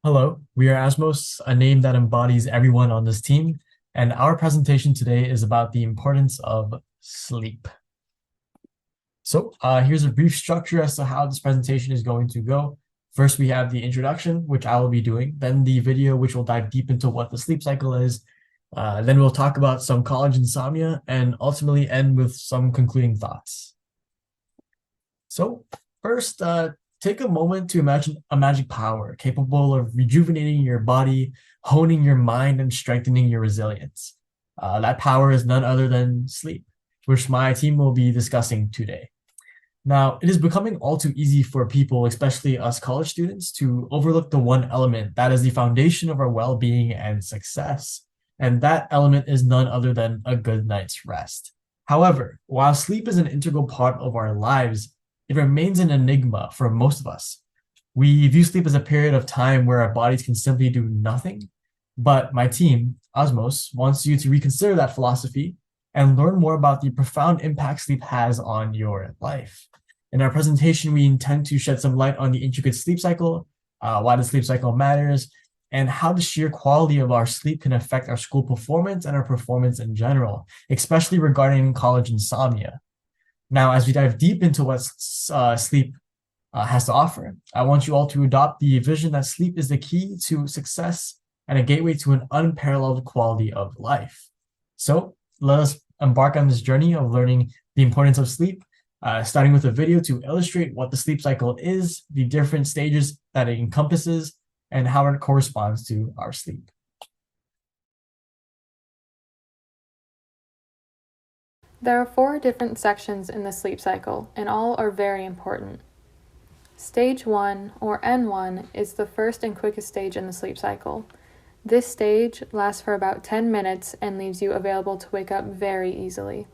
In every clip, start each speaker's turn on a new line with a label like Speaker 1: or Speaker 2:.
Speaker 1: Hello, we are ASMOS, a name that embodies everyone on this team, and our presentation today is about the importance of sleep. Here's a brief structure as to how this presentation is going to go. First, we have the introduction, which I will be doing, then the video, which will dive deep into what the sleep cycle is. Then we'll talk about some college insomnia and ultimately end with some concluding thoughts. So first, take a moment to imagine a magic power capable of rejuvenating your body, honing your mind, and strengthening your resilience. That power is none other than sleep, which my team will be discussing today. Now, it is becoming all too easy for people, especially us college students, to overlook the one element that is the foundation of our well being and success. And that element is none other than a good night's rest. However, while sleep is an integral part of our lives, it remains an enigma for most of us. We view sleep as a period of time where our bodies can simply do nothing. But my team, Osmos, wants you to reconsider that philosophy and learn more about the profound impact sleep has on your life. In our presentation, we intend to shed some light on the intricate sleep cycle, why the sleep cycle matters, and how the sheer quality of our sleep can affect our school performance and our performance in general, especially regarding college insomnia. Now, as we dive deep into what sleep has to offer, I want you all to adopt the vision that sleep is the key to success and a gateway to an unparalleled quality of life. So let us embark on this journey of learning the importance of sleep, starting with a video to illustrate what the sleep cycle is, the different stages that it encompasses, and how it corresponds to our sleep.
Speaker 2: There are 4 different sections in the sleep cycle, and all are very important. Stage 1, or N1, is the first and quickest stage in the sleep cycle. This stage lasts for about 10 minutes and leaves you available to wake up very easily.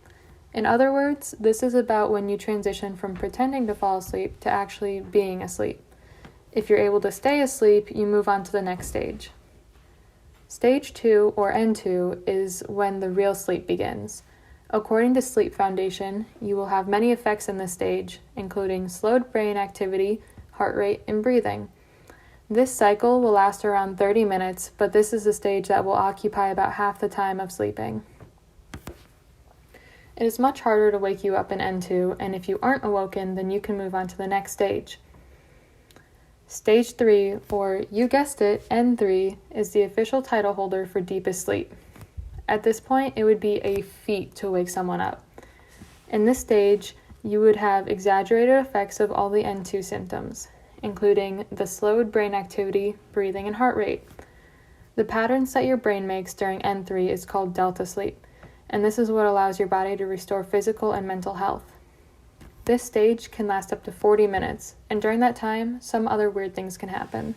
Speaker 2: In other words, this is about when you transition from pretending to fall asleep to actually being asleep. If you're able to stay asleep, you move on to the next stage. Stage 2, or N2, is when the real sleep begins. According to Sleep Foundation, you will have many effects in this stage, including slowed brain activity, heart rate, and breathing. This cycle will last around 30 minutes, but this is the stage that will occupy about half the time of sleeping. It is much harder to wake you up in N2, and if you aren't awoken, then you can move on to the next stage. Stage 3, or you guessed it, N3, is the official title holder for deepest sleep. At this point, it would be a feat to wake someone up. In this stage, you would have exaggerated effects of all the N2 symptoms, including the slowed brain activity, breathing, and heart rate. The patterns that your brain makes during N3 is called delta sleep, and this is what allows your body to restore physical and mental health. This stage can last up to 40 minutes, and during that time, some other weird things can happen.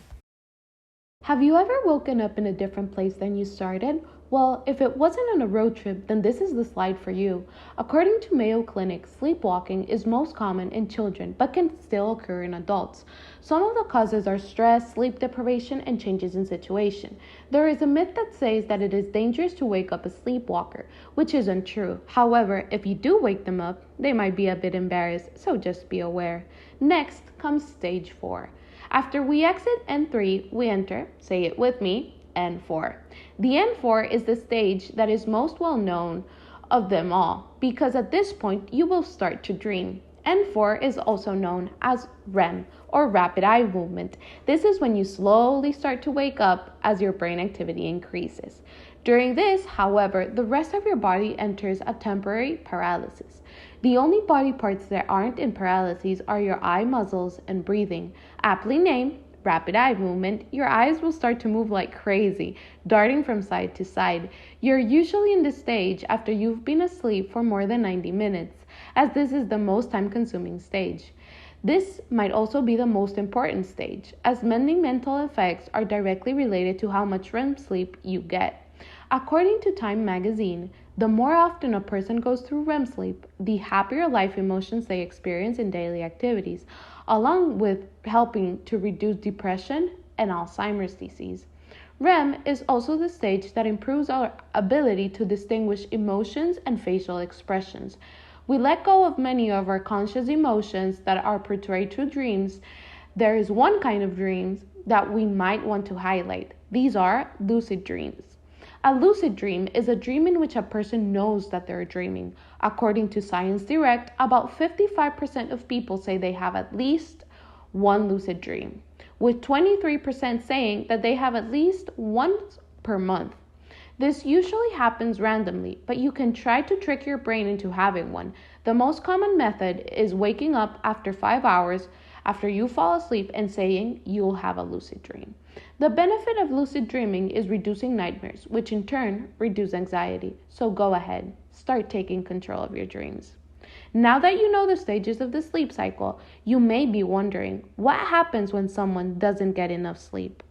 Speaker 3: Have you ever woken up in a different place than you started? Well, if it wasn't on a road trip, then this is the slide for you. According to Mayo Clinic, sleepwalking is most common in children but can still occur in adults. Some of the causes are stress, sleep deprivation, and changes in situation. There is a myth that says that it is dangerous to wake up a sleepwalker, which isn't true. However, if you do wake them up, they might be a bit embarrassed, so just be aware. Next comes stage 4. After we exit N3, we enter, say it with me, N4. The N4 is the stage that is most well known of them all because at this point you will start to dream. N4 is also known as REM or rapid eye movement. This is when you slowly start to wake up as your brain activity increases. During this, however, the rest of your body enters a temporary paralysis. The only body parts that aren't in paralysis are your eye muscles and breathing. Aptly named rapid eye movement, your eyes will start to move like crazy, darting from side to side. You're usually in this stage after you've been asleep for more than 90 minutes, as this is the most time-consuming stage. This might also be the most important stage, as many mental effects are directly related to how much REM sleep you get. According to Time magazine, the more often a person goes through REM sleep, the happier life emotions they experience in daily activities, along with helping to reduce depression and Alzheimer's disease. REM is also the stage that improves our ability to distinguish emotions and facial expressions. We let go of many of our conscious emotions that are portrayed through dreams. There is one kind of dreams that we might want to highlight. These are lucid dreams. A lucid dream is a dream in which a person knows that they're dreaming. According to Science Direct, about 55% of people say they have at least one lucid dream, with 23% saying that they have at least once per month. This usually happens randomly, but you can try to trick your brain into having one. The most common method is waking up after 5 hours after you fall asleep and saying you'll have a lucid dream. The benefit of lucid dreaming is reducing nightmares, which in turn reduce anxiety. So go ahead, start taking control of your dreams. Now that you know the stages of the sleep cycle, you may be wondering, what happens when someone doesn't get enough sleep?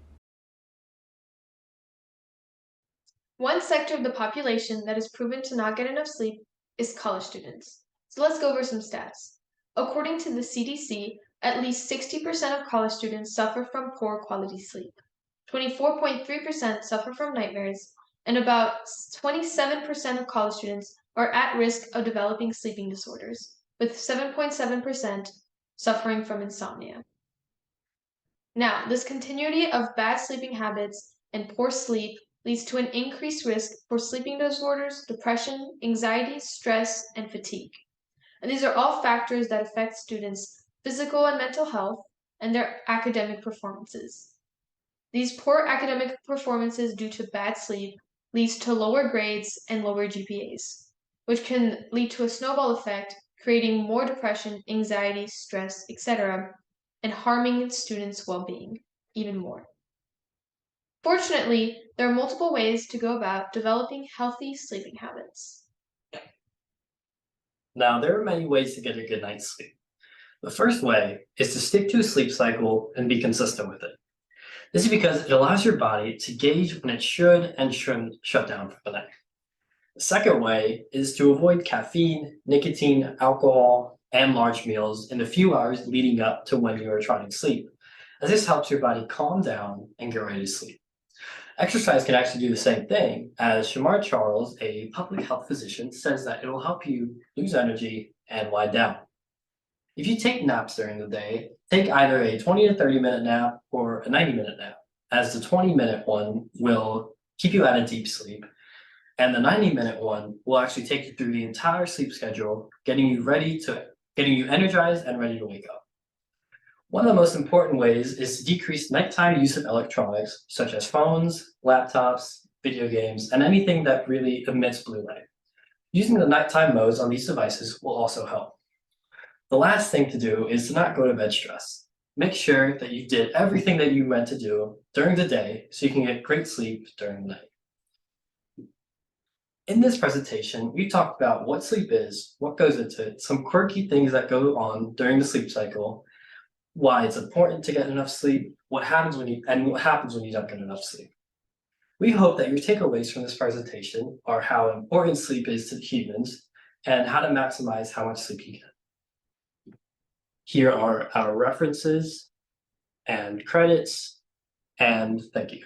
Speaker 4: One sector of the population that is proven to not get enough sleep is college students. So let's go over some stats. According to the CDC, at least 60% of college students suffer from poor quality sleep. 24.3% suffer from nightmares, and about 27% of college students are at risk of developing sleeping disorders, with 7.7% suffering from insomnia. Now, this continuity of bad sleeping habits and poor sleep leads to an increased risk for sleeping disorders, depression, anxiety, stress, and fatigue. And these are all factors that affect students' physical and mental health and their academic performances. These poor academic performances due to bad sleep leads to lower grades and lower GPAs, which can lead to a snowball effect, creating more depression, anxiety, stress, etc., and harming students' well-being even more. Fortunately, there are multiple ways to go about developing healthy sleeping habits.
Speaker 5: Now, there are many ways to get a good night's sleep. The first way is to stick to a sleep cycle and be consistent with it. This is because it allows your body to gauge when it should and shouldn't shut down for the night. The second way is to avoid caffeine, nicotine, alcohol, and large meals in the few hours leading up to when you are trying to sleep, as this helps your body calm down and get ready to sleep. Exercise can actually do the same thing, as Shamar Charles, a public health physician, says that it will help you lose energy and wind down. If you take naps during the day, take either a 20 to 30-minute nap or a 90-minute nap, as the 20-minute one will keep you out of deep sleep, and the 90-minute one will actually take you through the entire sleep schedule, getting you energized and ready to wake up. One of the most important ways is to decrease nighttime use of electronics, such as phones, laptops, video games, and anything that really emits blue light. Using the nighttime modes on these devices will also help. The last thing to do is to not go to bed stressed. Make sure that you did everything that you meant to do during the day so you can get great sleep during the night. In this presentation, we talked about what sleep is, what goes into it, some quirky things that go on during the sleep cycle, why it's important to get enough sleep, what happens when you don't get enough sleep. We hope that your takeaways from this presentation are how important sleep is to humans and how to maximize how much sleep you get. Here are our references and credits, and thank you.